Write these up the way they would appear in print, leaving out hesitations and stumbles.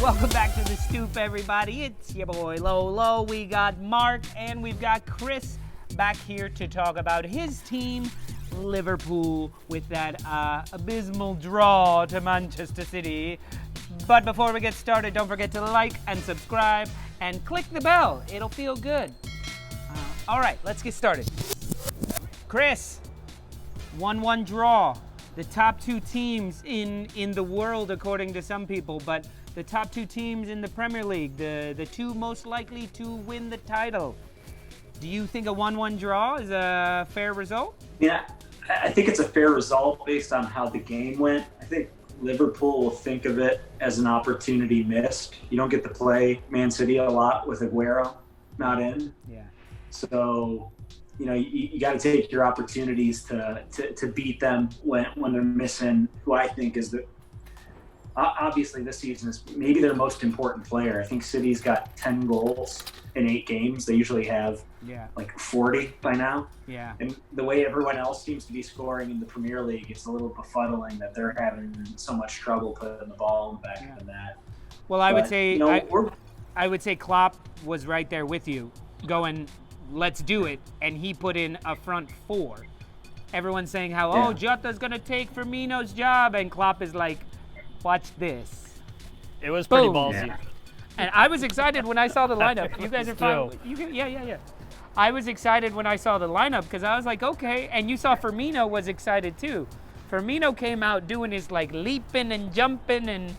Welcome back to the Stoop, everybody. It's your boy Lolo. We got Mark and we've got Chris back here to talk about his team, Liverpool, with that abysmal draw to Manchester City. But before we get started, don't forget to like and subscribe and click the bell. It'll feel good. All right, let's get started. Chris, 1-1 draw. The top two teams in the world, according to some people, but the top two teams in the Premier League, the two most likely to win the title. Do you think a 1-1 draw is a fair result? Yeah, I think it's a fair result based on how the game went. I think Liverpool will think of it as an opportunity missed. You don't get to play Man City a lot with Aguero not in. Yeah. So, you got to take your opportunities to beat them when they're missing who I think is obviously this season is maybe their most important player. I think City's got 10 goals in 8 games. They usually have like 40 by now. Yeah. And the way everyone else seems to be scoring in the Premier League, it's a little befuddling that they're having so much trouble putting the ball in the back of the net. Well, I would say Klopp was right there with you, going, let's do it, and he put in a front 4. Everyone's saying how, Jota's going to take Firmino's job, and Klopp is like, watch this. It was pretty Boom. ballsy. Yeah. And I was excited when I saw the lineup. You guys are fine. Yeah. I was excited when I saw the lineup because I was like, okay. And you saw Firmino was excited too. Firmino came out doing his like leaping and jumping and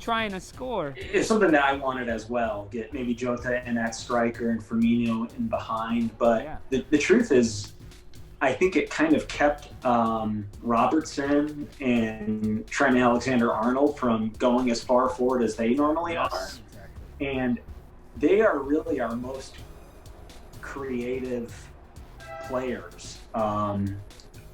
trying to score. It's something that I wanted as well. Get maybe Jota and that striker and Firmino in behind. But the truth is, I think it kind of kept Robertson and Trent Alexander Arnold from going as far forward as they normally are. Exactly. And they are really our most creative players.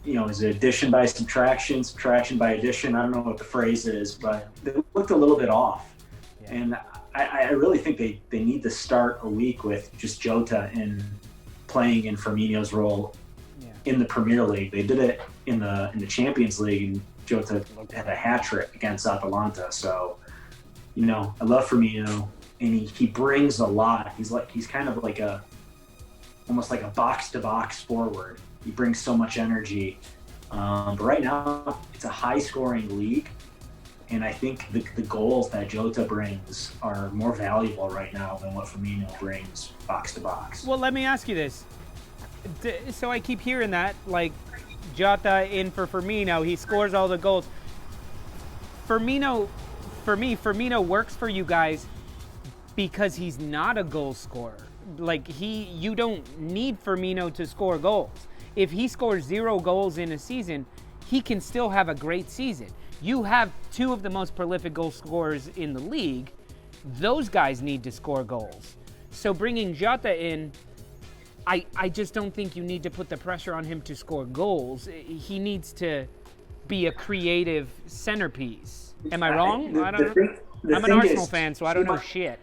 Is it addition by subtraction, subtraction by addition? I don't know what the phrase is, but they looked a little bit off. Yeah. And I really think they need to start a week with just Jota and playing in Firmino's role in the Premier League. They did it in the Champions League, and Jota had a hat trick against Atalanta. So, I love Firmino, and he brings a lot. He's kind of like almost like a box to box forward. He brings so much energy. But right now, it's a high scoring league, and I think the goals that Jota brings are more valuable right now than what Firmino brings box to box. Well, let me ask you this. So I keep hearing that, like, Jota in for Firmino, he scores all the goals. Firmino works for you guys because he's not a goal scorer. Like, you don't need Firmino to score goals. If he scores 0 goals in a season, he can still have a great season. You have 2 of the most prolific goal scorers in the league. Those guys need to score goals. So bringing Jota in, I just don't think you need to put the pressure on him to score goals. He needs to be a creative centerpiece. Am I wrong? I don't know. I'm an Arsenal fan, so I don't know shit.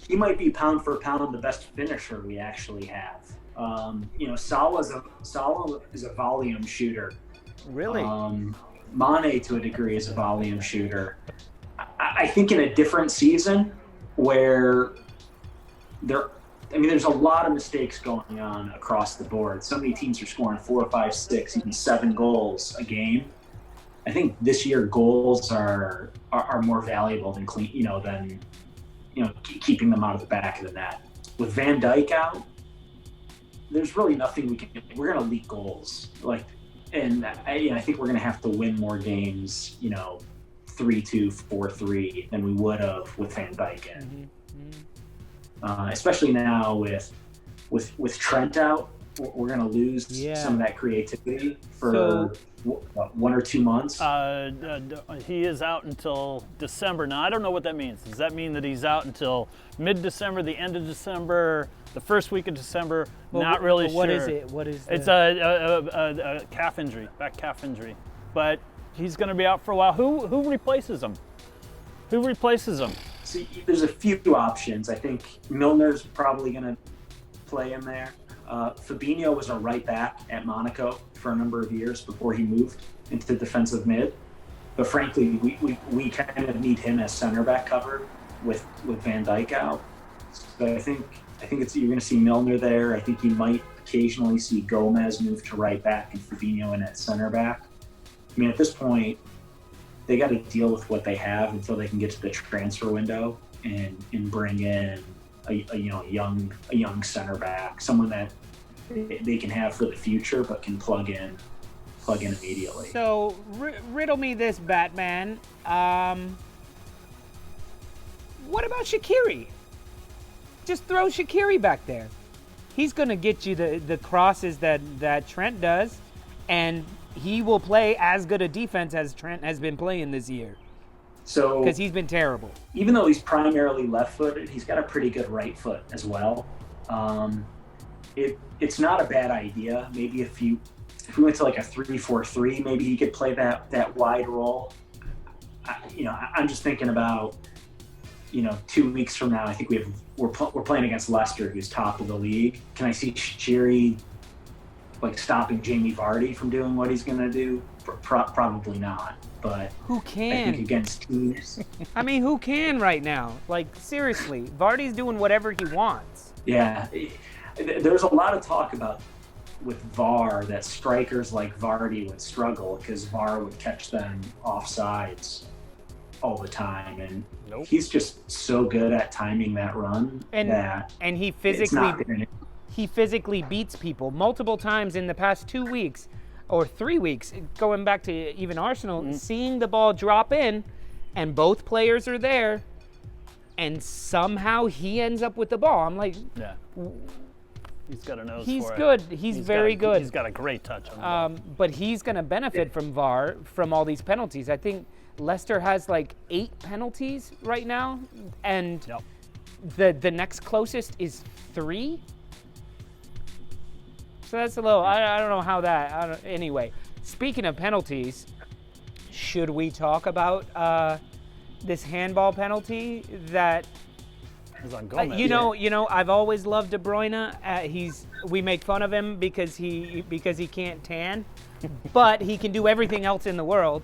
He might be pound for pound the best finisher we actually have. Salah is a volume shooter. Really? Mane, to a degree, is a volume shooter. I think in a different season where there's a lot of mistakes going on across the board. So many teams are scoring 4, 5, 6, even 7 goals a game. I think this year goals are more valuable than keeping them out of the back of the net. With Van Dijk out, there's really nothing we can do. We're going to leak goals. I think we're going to have to win more games, 3-2, 4-3 than we would have with Van Dijk in. Mm-hmm. Especially now with Trent out, we're going to lose some of that creativity for 1 or 2 months. He is out until December. Now, I don't know what that means. Does that mean that he's out until mid-December, the end of December, the first week of December? Not really sure. What is it? It's a calf injury, back calf injury. But he's going to be out for a while. Who replaces him? See, there's a few options. I think Milner's probably going to play in there. Fabinho was a right back at Monaco for a number of years before he moved into defensive mid. But frankly, we kind of need him as center back cover with Van Dijk out. So I think you're going to see Milner there. I think you might occasionally see Gomez move to right back and Fabinho in at center back. I mean, at this point, they got to deal with what they have until they can get to the transfer window and bring in a young center back, someone that they can have for the future but can plug in immediately. So riddle me this, Batman. What about Shaqiri? Just throw Shaqiri back there. He's going to get you the crosses that Trent does, and he will play as good a defense as Trent has been playing this year. So, because he's been terrible. Even though he's primarily left-footed, he's got a pretty good right foot as well. It's not a bad idea. Maybe if we went to like a 3-4-3, maybe he could play that wide role. I'm just thinking about 2 weeks from now. I think we're playing against Leicester, who's top of the league. Can I see Shaqiri like stopping Jamie Vardy from doing what he's going to do? Probably not. But who can? I think against teams. I mean, who can right now? Like, seriously, Vardy's doing whatever he wants. Yeah, there's a lot of talk about with VAR that strikers like Vardy would struggle because VAR would catch them offsides all the time, and he's just so good at timing that run and he physically beats people multiple times in the past 2 weeks. Or 3 weeks, going back to even Arsenal, seeing the ball drop in, and both players are there, and somehow he ends up with the ball. I'm like, yeah, he's got a nose for it. He's good. He's very good. He's got a great touch on the ball. But he's going to benefit from VAR, from all these penalties. I think Leicester has like 8 penalties right now, and the next closest is 3. So that's a little, I don't know how that, anyway. Speaking of penalties, should we talk about this handball penalty that, was on Gomez, I've always loved DeBruyne. We make fun of him because he can't tan, but he can do everything else in the world.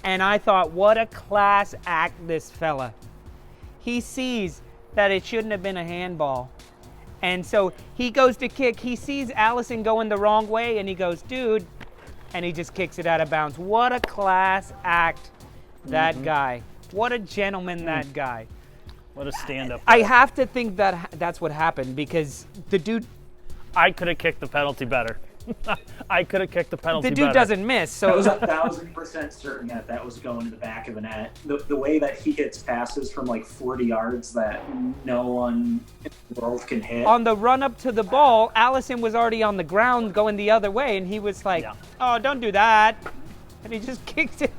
And I thought, what a class act, this fella. He sees that it shouldn't have been a handball. And so he goes to kick. He sees Alisson going the wrong way, and he goes, dude, and he just kicks it out of bounds. What a class act, that guy. What a gentleman, that guy. What a stand-up. I have to think that that's what happened, because the dude... I could have kicked the penalty better. I could have kicked the penalty better. The dude doesn't miss, so... I was 1,000% certain that was going to the back of the net. The way that he hits passes from like 40 yards that no one in the world can hit. On the run-up to the ball, Alisson was already on the ground going the other way, and he was like, oh, don't do that. And he just kicked it.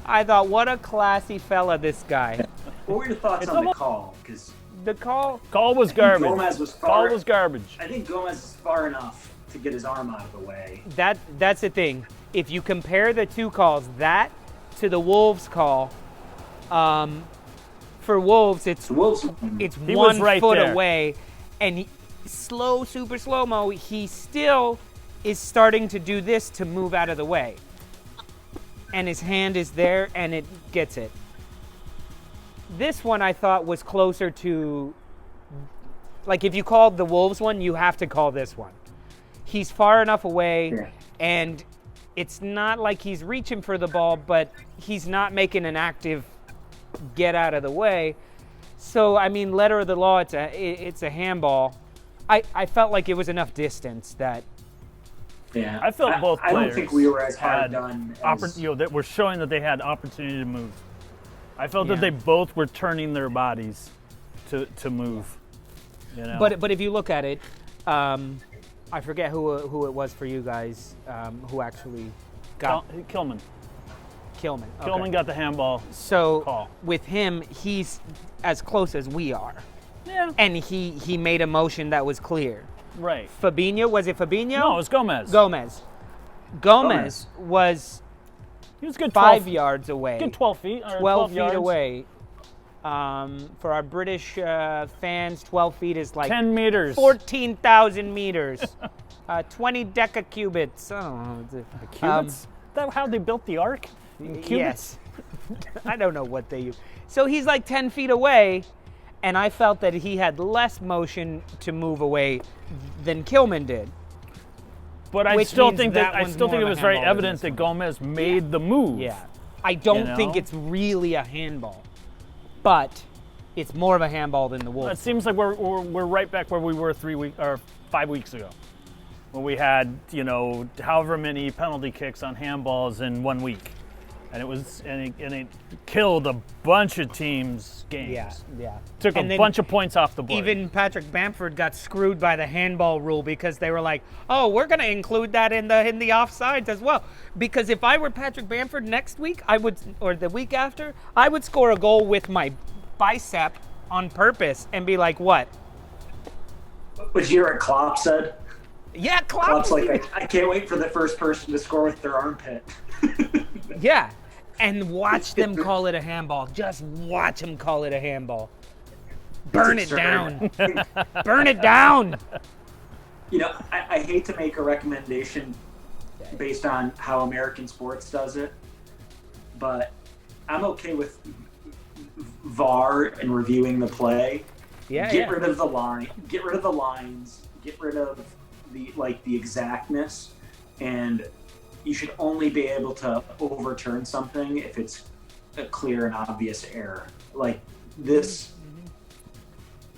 I thought, what a classy fella, this guy. What were your thoughts on the call? Because the call was garbage. Gomez was call was garbage. I think Gomez is far enough to get his arm out of the way. That's the thing. If you compare the two calls, that to the Wolves call, for Wolves it's 1 foot away, and super slow-mo, he still is starting to do this to move out of the way. And his hand is there, and it gets it. This one I thought was closer to, like, if you called the Wolves one, you have to call this one. He's far enough away, and it's not like he's reaching for the ball, but he's not making an active get out of the way. So, I mean, letter of the law, it's a handball. I felt like it was enough distance that... Yeah, I felt both players. I don't think we were as hard done as... that were showing that they had opportunity to move. I felt that they both were turning their bodies to move. But if you look at it, I forget who it was for you guys who actually got... Kilman. Okay. Kilman got the handball call. With him, he's as close as we are. Yeah. And he made a motion that was clear. Right. Fabinho, was it Fabinho? No, it was Gomez. Gomez was... He was good 5 yards away. Good 12 feet. Or 12 feet yards. away. For our British fans, 12 feet is like 10 meters. 14,000 meters. 20 decacubits. I don't know. Cubits? Is that how they built the ark? Yes. I don't know what they use. So he's like 10 feet away, and I felt that he had less motion to move away than Kilman did. But I Which still means think that that I one's still think more it of a was very handball than evident this that one. Gomez made the move. Yeah. I don't think it's really a handball, but it's more of a handball than the Wolves. It seems like we're right back where we were 5 weeks ago, when we had however many penalty kicks on handballs in 1 week, and it killed a bunch of teams' games. Yeah. Took a bunch of points off the board. Even Patrick Bamford got screwed by the handball rule because they were like, "Oh, we're going to include that in the offsides as well." Because if I were Patrick Bamford next week, or the week after, I would score a goal with my bicep on purpose and be like, "What?" But you hear what Klopp said? Yeah, Klopp's like, I can't wait for the first person to score with their armpit. Yeah, and watch them call it a handball. Just watch them call it a handball. Burn it down. Burn it down. I hate to make a recommendation based on how American sports does it, but I'm okay with VAR and reviewing the play. Get rid of the line. Get rid of the lines. Get rid of the exactness, and you should only be able to overturn something if it's a clear and obvious error. Like this.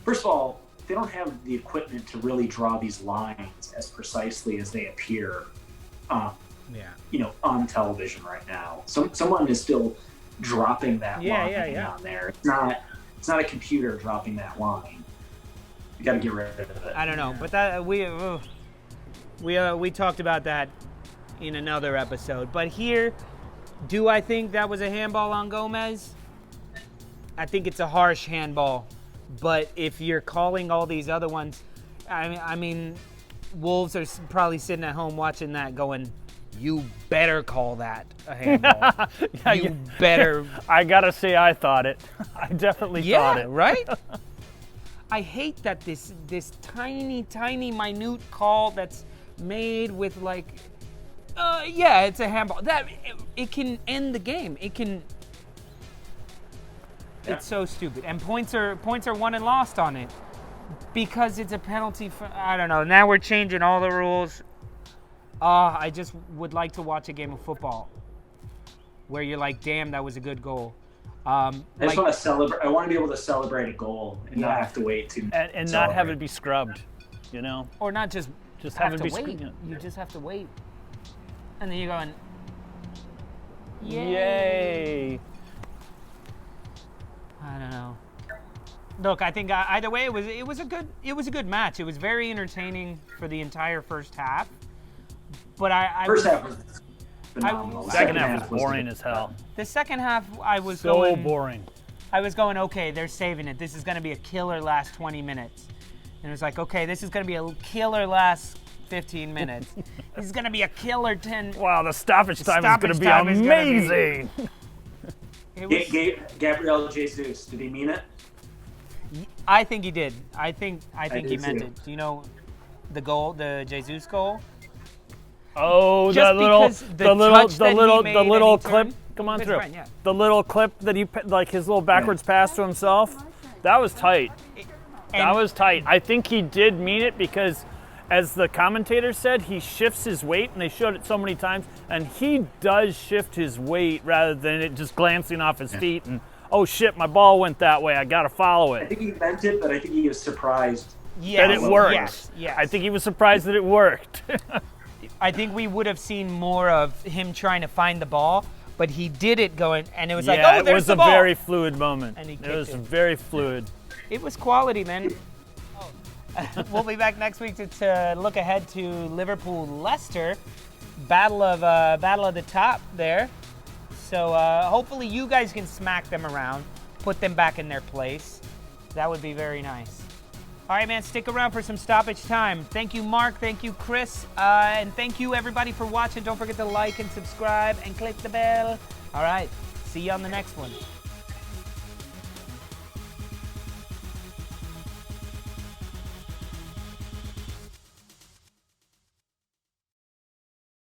First of all, they don't have the equipment to really draw these lines as precisely as they appear, on television right now. So someone is still dropping that line on there. It's not a computer dropping that line. You got to get rid of it. I don't know, but that we talked about that in another episode. But here, do I think that was a handball on Gomez? I think it's a harsh handball. But if you're calling all these other ones, I mean, Wolves are probably sitting at home watching that going, "You better call that a handball. You better." I gotta say, I thought it. I definitely thought it. Right? I hate that this tiny, minute call that's made with it's a handball. That it can end the game. It can. It's so stupid, and points are won and lost on it because it's a penalty. I don't know. Now we're changing all the rules. I just would like to watch a game of football where you're like, "Damn, that was a good goal." I just want to celebrate. I want to be able to celebrate a goal and not have to wait to and not have it be scrubbed, or not just have it be wait. You just have to wait, and then you're going, "Yay!" I don't know. Look, I think either way, it was a good match. It was very entertaining for the entire first half. But first half was phenomenal. Second half was boring as hell. The second half, I was so boring. I was going, okay, they're saving it. This is going to be a killer last 20 minutes. And it was like, okay, this is going to be a killer last 15 minutes. This is going to be a killer 10. Wow, the stoppage time is going to be amazing. Gabriel Jesus, did he mean it? I think he did. I think he meant it. Do you know the goal, the Jesus goal? Oh, the little clip. Come on through. The little clip that he his little backwards pass to himself. That was tight. That was tight. I think he did mean it because, as the commentator said, he shifts his weight, and they showed it so many times, and he does shift his weight rather than it just glancing off his feet and, oh shit, my ball went that way, I gotta follow it. I think he meant it, but I think he was surprised that it worked. Yes. I think he was surprised that it worked. I think we would have seen more of him trying to find the ball, but he did it going, and it was like, oh, there's the ball. It was a very fluid moment. And it was very fluid. It was quality, man. We'll be back next week to look ahead to Liverpool-Leicester, battle of the top there. So hopefully you guys can smack them around, put them back in their place. That would be very nice. All right, man, stick around for some stoppage time. Thank you, Mark. Thank you, Chris. And thank you, everybody, for watching. Don't forget to like and subscribe and click the bell. All right, see you on the next one.